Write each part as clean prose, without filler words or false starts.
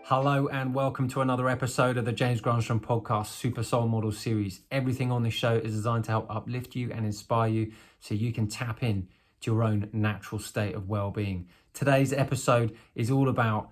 Hello and welcome to another episode of the James Granström podcast Super Soul Model series. Everything on this show is designed to help uplift you and inspire you so you can tap in to your own natural state of well-being. Today's episode is all about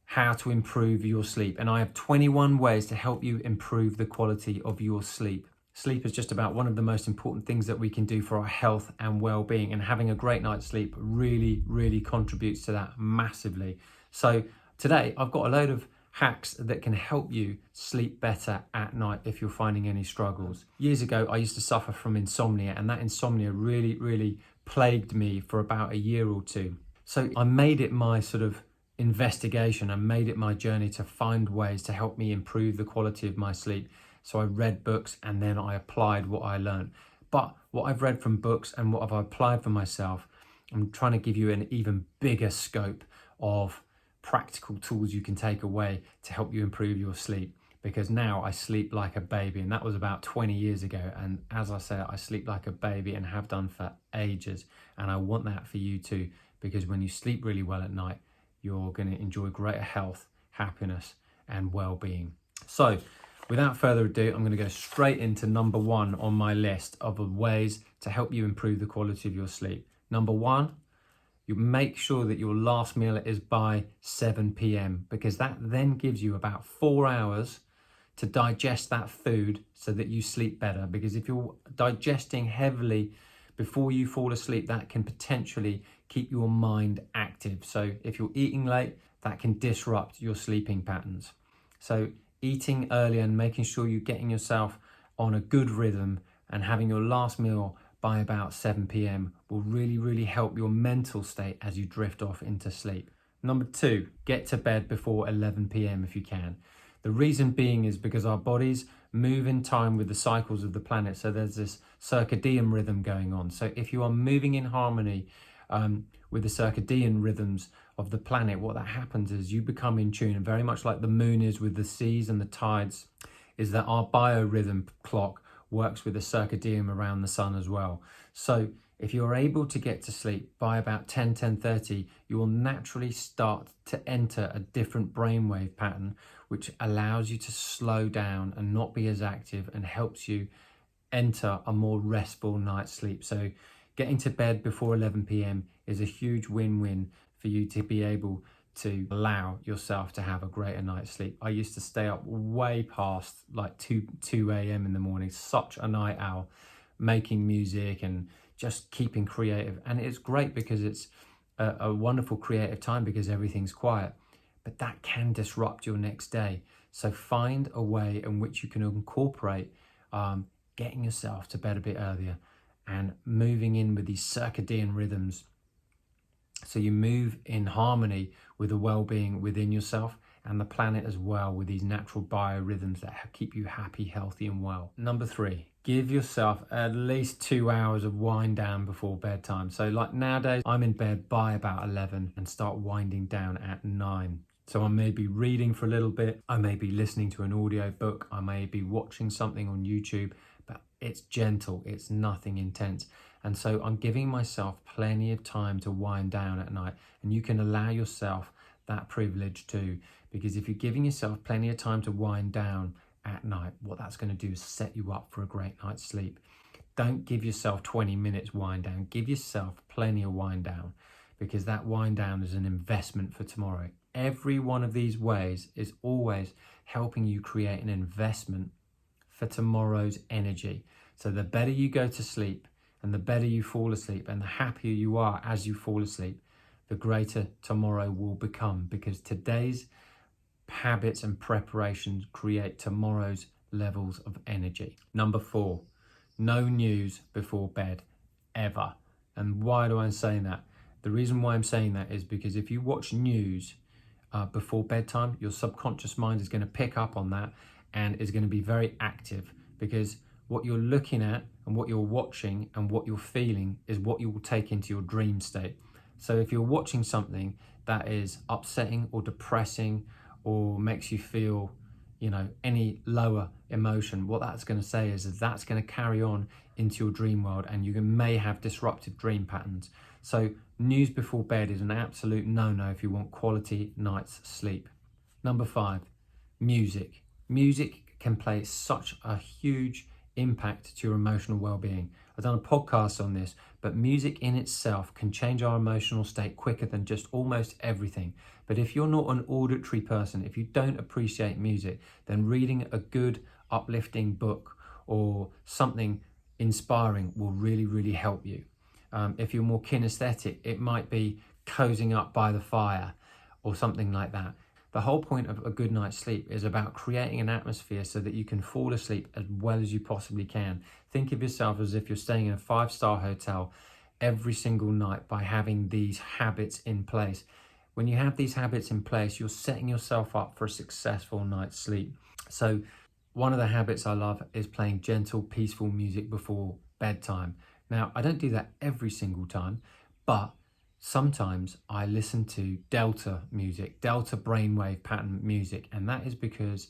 how to improve your sleep, and I have 21 ways to help you improve the quality of your sleep. Sleep is just about one of the most important things that we can do for our health and well-being, and having a great night's sleep really contributes to that massively. So today I've got a load of hacks that can help you sleep better at night if you're finding any struggles. Years ago I used to suffer from insomnia, and that insomnia really plagued me for about a year or two. So I made it my sort of investigation, I made it my journey to find ways to help me improve the quality of my sleep. So I read books and then I applied what I learned. But what I've read from books and what I've applied for myself, I'm trying to give you an even bigger scope of practical tools you can take away to help you improve your sleep. Because now I sleep like a baby, and that was about 20 years ago. And as I say, I sleep like a baby and have done for ages. And I want that for you too, because when you sleep really well at night, you're going to enjoy greater health, happiness, and well-being. So without further ado, I'm going to go straight into number one on my list of ways to help you improve the quality of your sleep. Number one, you make sure that your last meal is by 7 p.m. because that then gives you about 4 hours to digest that food so that you sleep better. Because if you're digesting heavily before you fall asleep, that can potentially keep your mind active. So if you're eating late, that can disrupt your sleeping patterns. So eating early and making sure you're getting yourself on a good rhythm and having your last meal by about 7 p.m. will really help your mental state as you drift off into sleep. Number two, get to bed before 11 p.m. if you can. The reason being is because our bodies move in time with the cycles of the planet. So there's this circadian rhythm going on. So if you are moving in harmony with the circadian rhythms of the planet, what that happens is you become in tune, and very much like the moon is with the seas and the tides, is that our biorhythm clock works with the circadian around the sun as well. So if you're able to get to sleep by about 10:30, you will naturally start to enter a different brainwave pattern, which allows you to slow down and not be as active and helps you enter a more restful night's sleep. So getting to bed before 11 p.m. is a huge win-win for you to be able to allow yourself to have a greater night's sleep. I used to stay up way past like 2 a.m. in the morning, such a night owl, making music and just keeping creative. And it's great because it's a wonderful creative time because everything's quiet, but that can disrupt your next day. So find a way in which you can incorporate getting yourself to bed a bit earlier and moving in with these circadian rhythms. So you move in harmony with the well-being within yourself and the planet as well, with these natural biorhythms that keep you happy, healthy and well. Number three, give yourself at least 2 hours of wind down before bedtime. So like nowadays, I'm in bed by about 11 and start winding down at 9. So I may be reading for a little bit, I may be listening to an audio book, I may be watching something on YouTube, but it's gentle, it's nothing intense. And so I'm giving myself plenty of time to wind down at night, and you can allow yourself that privilege too, because if you're giving yourself plenty of time to wind down at night, what that's going to do is set you up for a great night's sleep. Don't give yourself 20 minutes wind down, give yourself plenty of wind down, because that wind down is an investment for tomorrow. Every one of these ways is always helping you create an investment for tomorrow's energy. So the better you go to sleep and the better you fall asleep and the happier you are as you fall asleep, the greater tomorrow will become, because today's habits and preparations create tomorrow's levels of energy. Number four, no news before bed, ever. And why do I say that? The reason why I'm saying that is because if you watch news before bedtime, your subconscious mind is going to pick up on that and is going to be very active, because what you're looking at and what you're watching and what you're feeling is what you will take into your dream state. So if you're watching something that is upsetting or depressing or makes you feel, any lower emotion, what that's going to say is that's going to carry on into your dream world, and you may have disruptive dream patterns. So news before bed is an absolute no-no if you want quality night's sleep. Number 5, music. Music can play such a huge impact to your emotional well-being. I've done a podcast on this, but music in itself can change our emotional state quicker than just almost everything. But if you're not an auditory person, if you don't appreciate music, then reading a good uplifting book or something inspiring will really, really help you. If you're more kinesthetic, it might be cozying up by the fire or something like that. The whole point of a good night's sleep is about creating an atmosphere so that you can fall asleep as well as you possibly can. Think of yourself as if you're staying in a 5-star hotel every single night by having these habits in place. When you have these habits in place, you're setting yourself up for a successful night's sleep. So one of the habits I love is playing gentle, peaceful music before bedtime. Now, I don't do that every single time, but sometimes I listen to delta music, delta brainwave pattern music, and that is because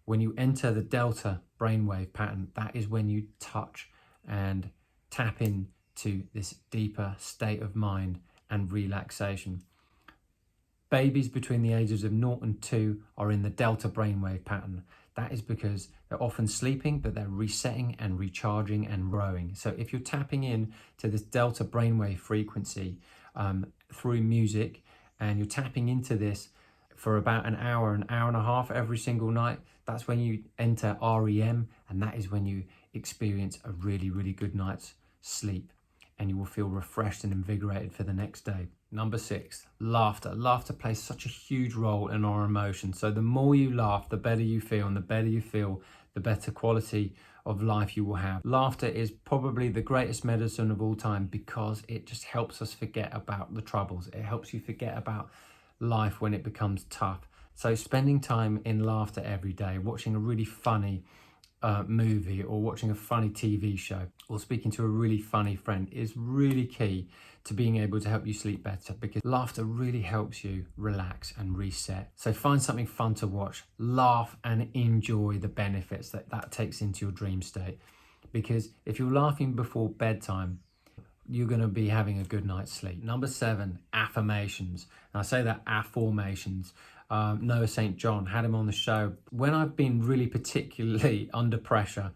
when you enter the delta brainwave pattern, that is when you touch and tap into this deeper state of mind and relaxation. Babies between the ages of 0 and 2 are in the delta brainwave pattern. That is because they're often sleeping, but they're resetting and recharging and growing. So if you're tapping in to this delta brainwave frequency through music, and you're tapping into this for about an hour and a half every single night, that's when you enter REM, and that is when you experience a really, really good night's sleep, and you will feel refreshed and invigorated for the next day. Number 6, laughter. Laughter plays such a huge role in our emotions. So the more you laugh, the better you feel, and the better you feel, the better quality of life you will have. Laughter is probably the greatest medicine of all time because it just helps us forget about the troubles. It helps you forget about life when it becomes tough. So spending time in laughter every day, watching a really funny movie or watching a funny TV show or speaking to a really funny friend is really key to being able to help you sleep better, because laughter really helps you relax and reset. So find something fun to watch, laugh and enjoy the benefits that takes into your dream state, because if you're laughing before bedtime, you're going to be having a good night's sleep. Number 7, affirmations. And I say that affirmations. Noah St. John, had him on the show. When I've been really particularly under pressure,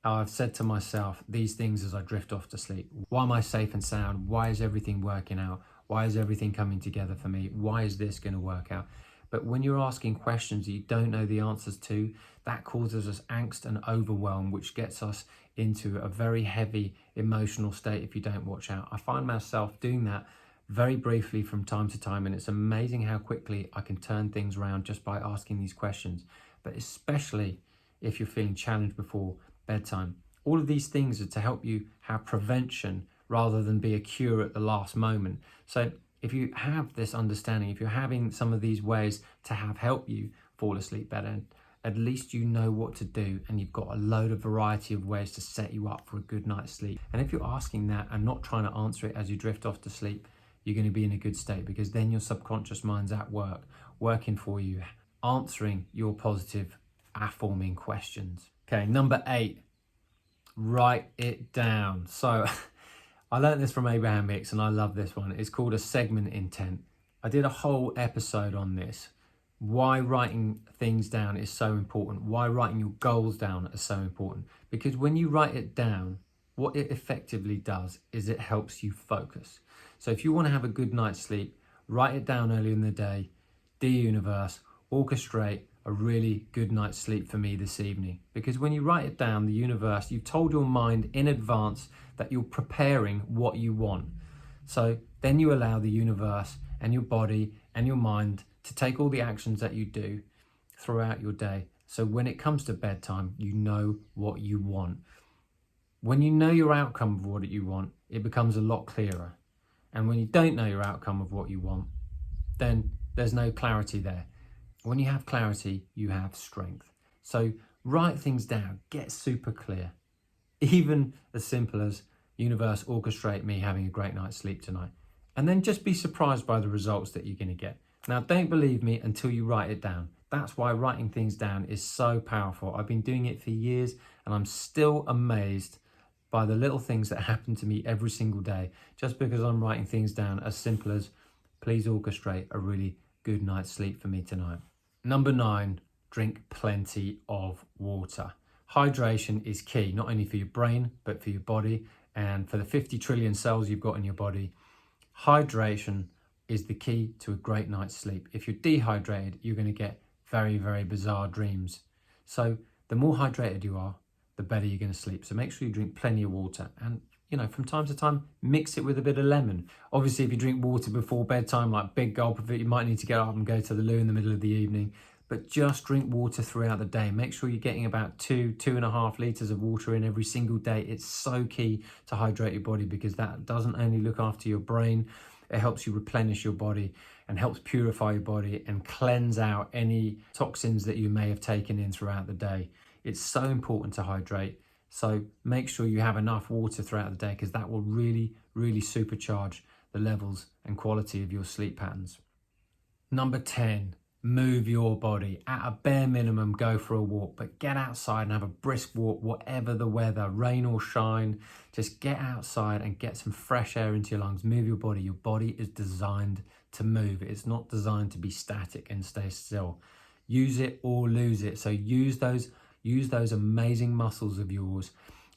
I've said to myself these things as I drift off to sleep. Why am I safe and sound? Why is everything working out? Why is everything coming together for me? Why is this going to work out? But when you're asking questions that you don't know the answers to, that causes us angst and overwhelm, which gets us into a very heavy emotional state if you don't watch out. I find myself doing that very briefly from time to time, and it's amazing how quickly I can turn things around just by asking these questions. But especially if you're feeling challenged before bedtime. All of these things are to help you have prevention rather than be a cure at the last moment. So if you have this understanding, if you're having some of these ways to help you fall asleep better, at least you know what to do, and you've got a load of variety of ways to set you up for a good night's sleep. And if you're asking that and not trying to answer it as you drift off to sleep, you're going to be in a good state, because then your subconscious mind's at work, working for you, answering your positive affirming questions. Okay, number 8, write it down. So I learned this from Abraham Hicks, and I love this one. It's called a segment intent. I did a whole episode on this. Why writing things down is so important. Why writing your goals down is so important. Because when you write it down, what it effectively does is it helps you focus. So if you want to have a good night's sleep, write it down early in the day. Dear universe, orchestrate a really good night's sleep for me this evening. Because when you write it down, the universe, you've told your mind in advance that you're preparing what you want. So then you allow the universe and your body and your mind to take all the actions that you do throughout your day. So when it comes to bedtime, you know what you want. When you know your outcome of what you want, it becomes a lot clearer. And when you don't know your outcome of what you want, then there's no clarity there. When you have clarity, you have strength. So write things down, get super clear. Even as simple as, universe, orchestrate me having a great night's sleep tonight. And then just be surprised by the results that you're going to get. Now, don't believe me until you write it down. That's why writing things down is so powerful. I've been doing it for years, and I'm still amazed by the little things that happen to me every single day, just because I'm writing things down as simple as, please orchestrate a really good night's sleep for me tonight. Number 9, drink plenty of water. Hydration is key, not only for your brain, but for your body and for the 50 trillion cells you've got in your body. Hydration is the key to a great night's sleep. If you're dehydrated, you're going to get very, very bizarre dreams. So the more hydrated you are, the better you're going to sleep. So make sure you drink plenty of water, and from time to time, mix it with a bit of lemon. Obviously, if you drink water before bedtime, like big gulp of it, you might need to get up and go to the loo in the middle of the evening. But just drink water throughout the day. Make sure you're getting about 2.5 litres of water in every single day. It's so key to hydrate your body, because that doesn't only look after your brain, it helps you replenish your body and helps purify your body and cleanse out any toxins that you may have taken in throughout the day. It's so important to hydrate. So make sure you have enough water throughout the day, because that will really, really supercharge the levels and quality of your sleep patterns. Number 10, move your body. At a bare minimum, go for a walk, but get outside and have a brisk walk, whatever the weather, rain or shine. Just get outside and get some fresh air into your lungs. Move your body. Your body is designed to move. It's not designed to be static and stay still. Use it or lose it. So use those amazing muscles of yours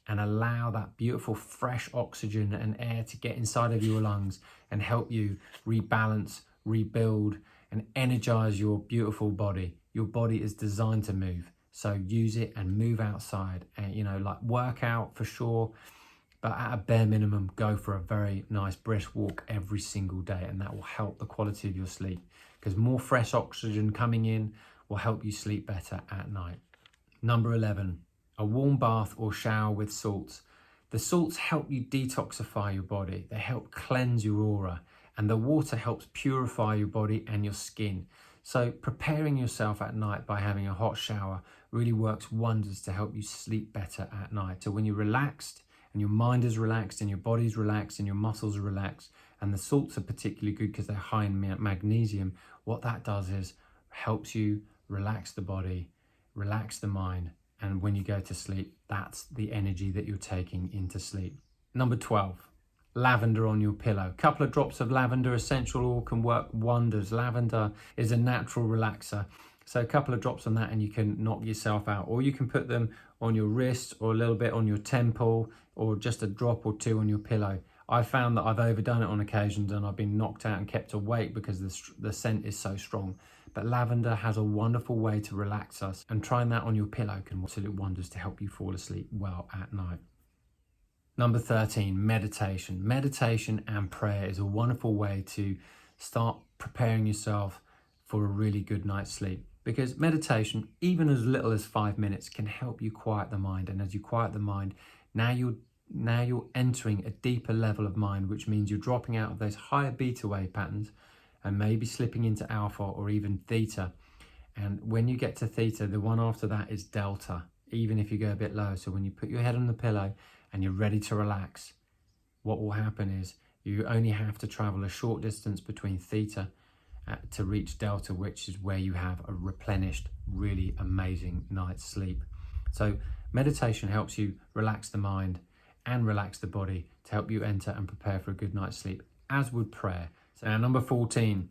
and allow that beautiful fresh oxygen and air to get inside of your lungs and help you rebalance, rebuild, and energize your beautiful body. Your body is designed to move. So use it and move outside, and like work out for sure, but at a bare minimum, go for a very nice brisk walk every single day, and that will help the quality of your sleep, because more fresh oxygen coming in will help you sleep better at night. Number 11, a warm bath or shower with salts. The salts help you detoxify your body. They help cleanse your aura, and the water helps purify your body and your skin. So preparing yourself at night by having a hot shower really works wonders to help you sleep better at night. So when you're relaxed and your mind is relaxed and your body's relaxed and your muscles are relaxed, and the salts are particularly good because they're high in magnesium, what that does is helps you relax the body, relax the mind, and when you go to sleep, that's the energy that you're taking into sleep. Number 12, lavender on your pillow. A couple of drops of lavender essential oil can work wonders. Lavender is a natural relaxer. So a couple of drops on that and you can knock yourself out. Or you can put them on your wrist or a little bit on your temple, or just a drop or two on your pillow. I found that I've overdone it on occasions and I've been knocked out and kept awake because the scent is so strong. But lavender has a wonderful way to relax us, and trying that on your pillow can do absolute wonders to help you fall asleep well at night. Number 13, meditation. Meditation and prayer is a wonderful way to start preparing yourself for a really good night's sleep, because meditation, even as little as 5 minutes, can help you quiet the mind. And as you quiet the mind, now you're entering a deeper level of mind, which means you're dropping out of those higher beta wave patterns and maybe slipping into alpha or even theta. And when you get to theta, the one after that is delta, even if you go a bit low. So when you put your head on the pillow and you're ready to relax, what will happen is you only have to travel a short distance between theta to reach delta, which is where you have a replenished, really amazing night's sleep. So meditation helps you relax the mind and relax the body to help you enter and prepare for a good night's sleep, as would prayer. So now, number 14,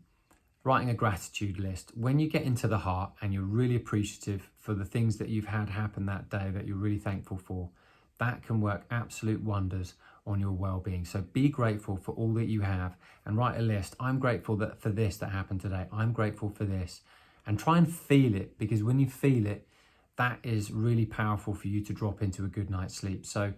writing a gratitude list. When you get into the heart and you're really appreciative for the things that you've had happen that day that you're really thankful for, that can work absolute wonders on your well-being. So be grateful for all that you have and write a list. I'm grateful for this that happened today. I'm grateful for this. And try and feel it, because when you feel it, that is really powerful for you to drop into a good night's sleep. So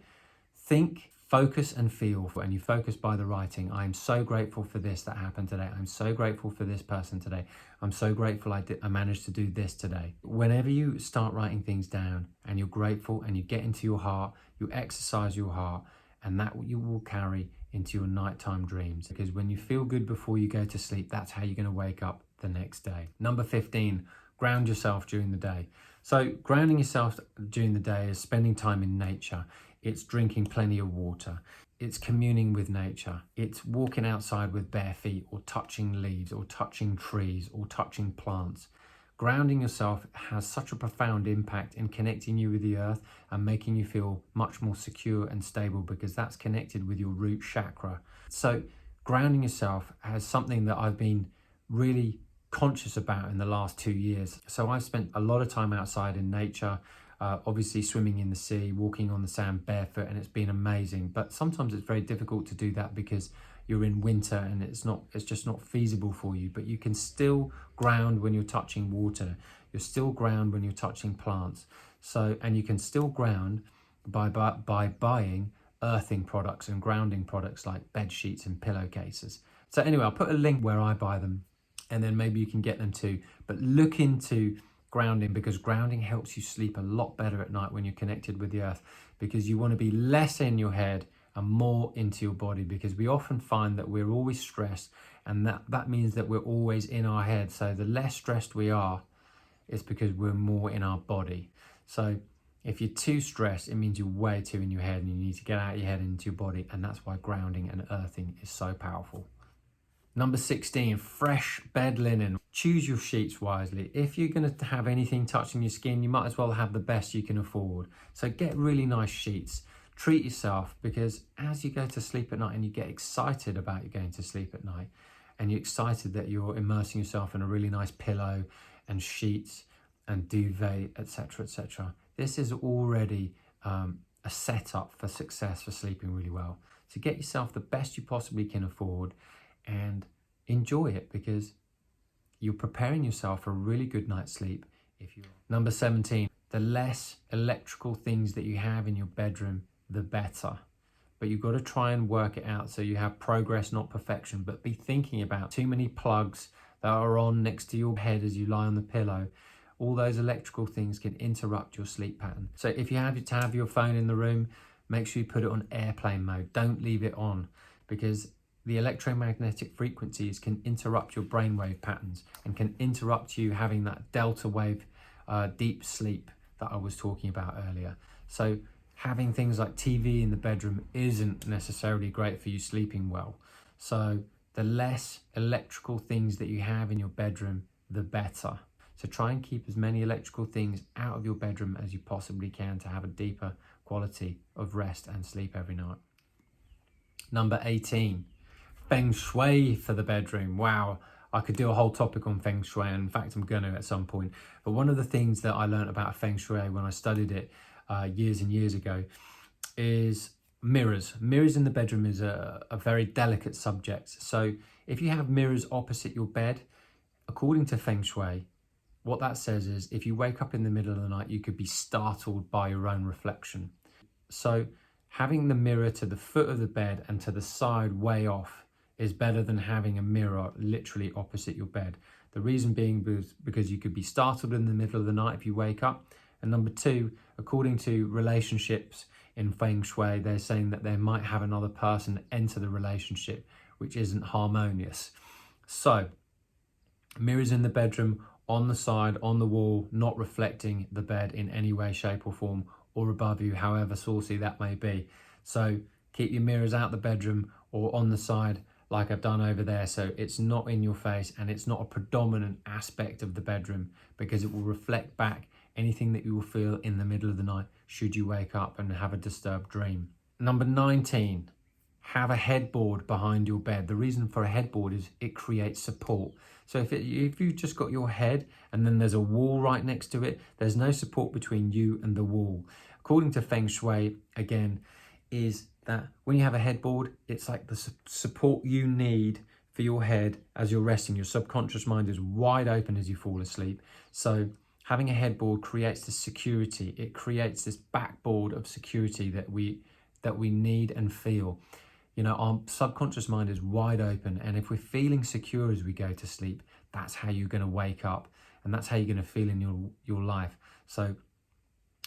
think, focus and feel, and you focus by the writing. I am so grateful for this that happened today. I'm so grateful for this person today. I'm so grateful I managed to do this today. Whenever you start writing things down and you're grateful and you get into your heart, you exercise your heart, and that you will carry into your nighttime dreams. Because when you feel good before you go to sleep, that's how you're going to wake up the next day. Number 15, ground yourself during the day. So grounding yourself during the day is spending time in nature. It's drinking plenty of water. It's communing with nature. It's walking outside with bare feet, or touching leaves, or touching trees, or touching plants. Grounding yourself has such a profound impact in connecting you with the earth and making you feel much more secure and stable, because that's connected with your root chakra. So grounding yourself has something that I've been really conscious about in the last 2 years. So I've spent a lot of time outside in nature, obviously swimming in the sea, walking on the sand barefoot, and it's been amazing. But sometimes it's very difficult to do that because you're in winter and it's just not feasible for you. But you can still ground when you're touching water. You're still ground when you're touching plants. So, and you can still ground by buying earthing products and grounding products like bed sheets and pillowcases. So anyway, I'll put a link where I buy them, and then maybe you can get them too. But look into grounding, because grounding helps you sleep a lot better at night when you're connected with the earth, because you want to be less in your head and more into your body, because we often find that we're always stressed, and that means that we're always in our head. So the less stressed we are, it's because we're more in our body. So if you're too stressed, it means you're way too in your head, and you need to get out of your head and into your body, and that's why grounding and earthing is so powerful. Number 16, fresh bed linen. Choose your sheets wisely. If you're going to have anything touching your skin, you might as well have the best you can afford. So get really nice sheets. Treat yourself, because as you go to sleep at night and you get excited about you going to sleep at night, and you're excited that you're immersing yourself in a really nice pillow and sheets and duvet, etc., etc. This is already a setup for success for sleeping really well. So get yourself the best you possibly can afford and enjoy it, because you're preparing yourself for a really good night's sleep. Number 17, the less electrical things that you have in your bedroom, the better. But you've got to try and work it out so you have progress, not perfection. But be thinking about too many plugs that are on next to your head as you lie on the pillow. All those electrical things can interrupt your sleep pattern. So if you have to have your phone in the room, make sure you put it on airplane mode. Don't leave it on, because the electromagnetic frequencies can interrupt your brainwave patterns and can interrupt you having that delta wave deep sleep that I was talking about earlier. So having things like TV in the bedroom isn't necessarily great for you sleeping well. So the less electrical things that you have in your bedroom, the better. So try and keep as many electrical things out of your bedroom as you possibly can to have a deeper quality of rest and sleep every night. Number 18, Feng Shui for the bedroom. Wow, I could do a whole topic on Feng Shui. In fact, I'm going to at some point. But one of the things that I learned about Feng Shui when I studied it years and years ago is mirrors. Mirrors in the bedroom is a very delicate subject. So if you have mirrors opposite your bed, according to Feng Shui, what that says is if you wake up in the middle of the night, you could be startled by your own reflection. So having the mirror to the foot of the bed and to the side way off is better than having a mirror literally opposite your bed. The reason being because you could be startled in the middle of the night if you wake up. And number two, according to relationships in Feng Shui, they're saying that they might have another person enter the relationship, which isn't harmonious. So mirrors in the bedroom, on the side, on the wall, not reflecting the bed in any way, shape or form, or above you, however saucy that may be. So keep your mirrors out the bedroom or on the side like I've done over there, so it's not in your face and it's not a predominant aspect of the bedroom, because it will reflect back anything that you will feel in the middle of the night should you wake up and have a disturbed dream. Number 19, have a headboard behind your bed. The reason for a headboard is it creates support. So if you've just got your head and then there's a wall right next to it, there's no support between you and the wall. According to Feng Shui, again, is that when you have a headboard, it's like the support you need for your head as you're resting. Your subconscious mind is wide open as you fall asleep. So having a headboard creates this security. It creates this backboard of security that we need and feel. You know, our subconscious mind is wide open, and if we're feeling secure as we go to sleep, that's how you're going to wake up, and that's how you're going to feel in your life. So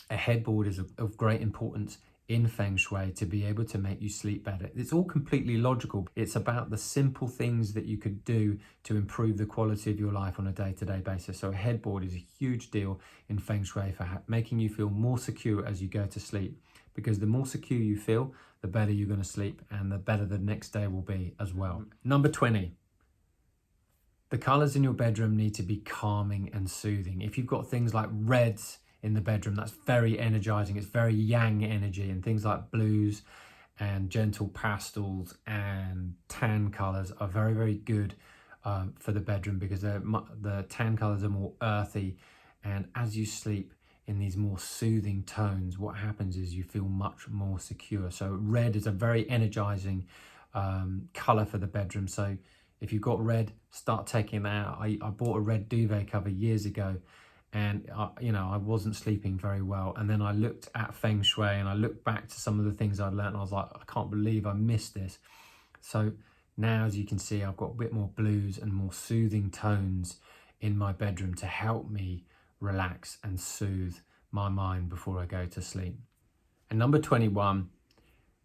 a headboard is of great importance in Feng Shui to be able to make you sleep better. It's all completely logical. It's about the simple things that you could do to improve the quality of your life on a day-to-day basis. So a headboard is a huge deal in Feng Shui for making you feel more secure as you go to sleep, because the more secure you feel, the better you're going to sleep and the better the next day will be as well. Number 20, the colors in your bedroom need to be calming and soothing. If you've got things like reds in the bedroom, that's very energizing. It's very yang energy, and things like blues and gentle pastels and tan colors are very, very good for the bedroom, because the tan colors are more earthy, and as you sleep in these more soothing tones, what happens is you feel much more secure. So red is a very energizing color for the bedroom. So if you've got red, start taking that out. I bought a red duvet cover years ago, and I wasn't sleeping very well. And then I looked at Feng Shui and I looked back to some of the things I'd learned, and I was like, I can't believe I missed this. So now, as you can see, I've got a bit more blues and more soothing tones in my bedroom to help me relax and soothe my mind before I go to sleep. And number 21,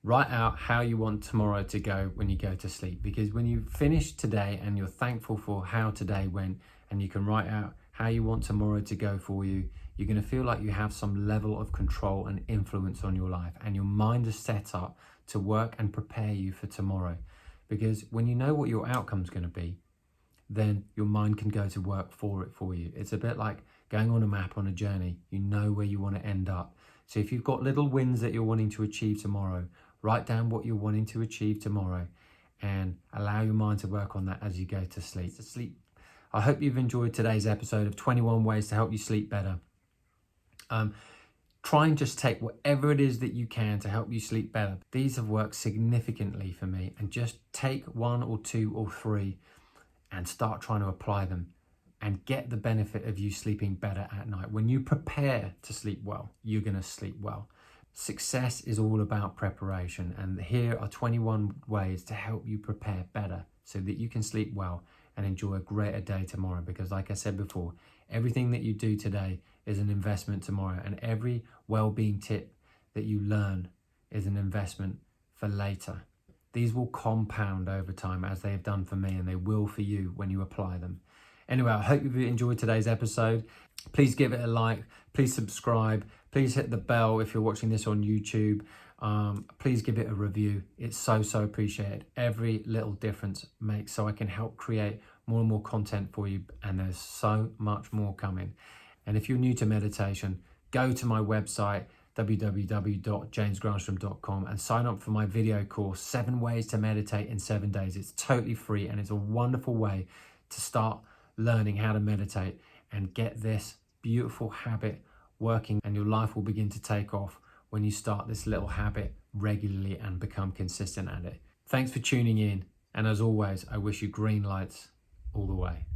write out how you want tomorrow to go when you go to sleep. Because when you finish today and you're thankful for how today went, and you can write out how you want tomorrow to go for you, you're going to feel like you have some level of control and influence on your life, and your mind is set up to work and prepare you for tomorrow. Because when you know what your outcome's going to be, then your mind can go to work for it for you. It's a bit like going on a map on a journey. You know where you want to end up. So if you've got little wins that you're wanting to achieve tomorrow, write down what you're wanting to achieve tomorrow and allow your mind to work on that as you go to sleep. I hope you've enjoyed today's episode of 21 ways to help you sleep better. Try and just take whatever it is that you can to help you sleep better. These have worked significantly for me, and just take 1 or 2 or 3 and start trying to apply them and get the benefit of you sleeping better at night. When you prepare to sleep well, you're going to sleep well. Success is all about preparation, and here are 21 ways to help you prepare better so that you can sleep well and enjoy a greater day tomorrow. Because like I said before, everything that you do today is an investment tomorrow, and every well-being tip that you learn is an investment for later. These will compound over time, as they have done for me, and they will for you when you apply them. Anyway, I hope you've enjoyed today's episode. Please give it a like, please subscribe, please hit the bell if you're watching this on YouTube. Please give it a review. It's so appreciated. Every little difference makes, so I can help create more and more content for you, and there's so much more coming. And if you're new to meditation, go to my website, www.jamesgranström.com, and sign up for my video course, 7 Ways to Meditate in 7 Days. It's totally free, and it's a wonderful way to start learning how to meditate and get this beautiful habit working, and your life will begin to take off when you start this little habit regularly and become consistent at it. Thanks for tuning in, and as always, I wish you green lights all the way.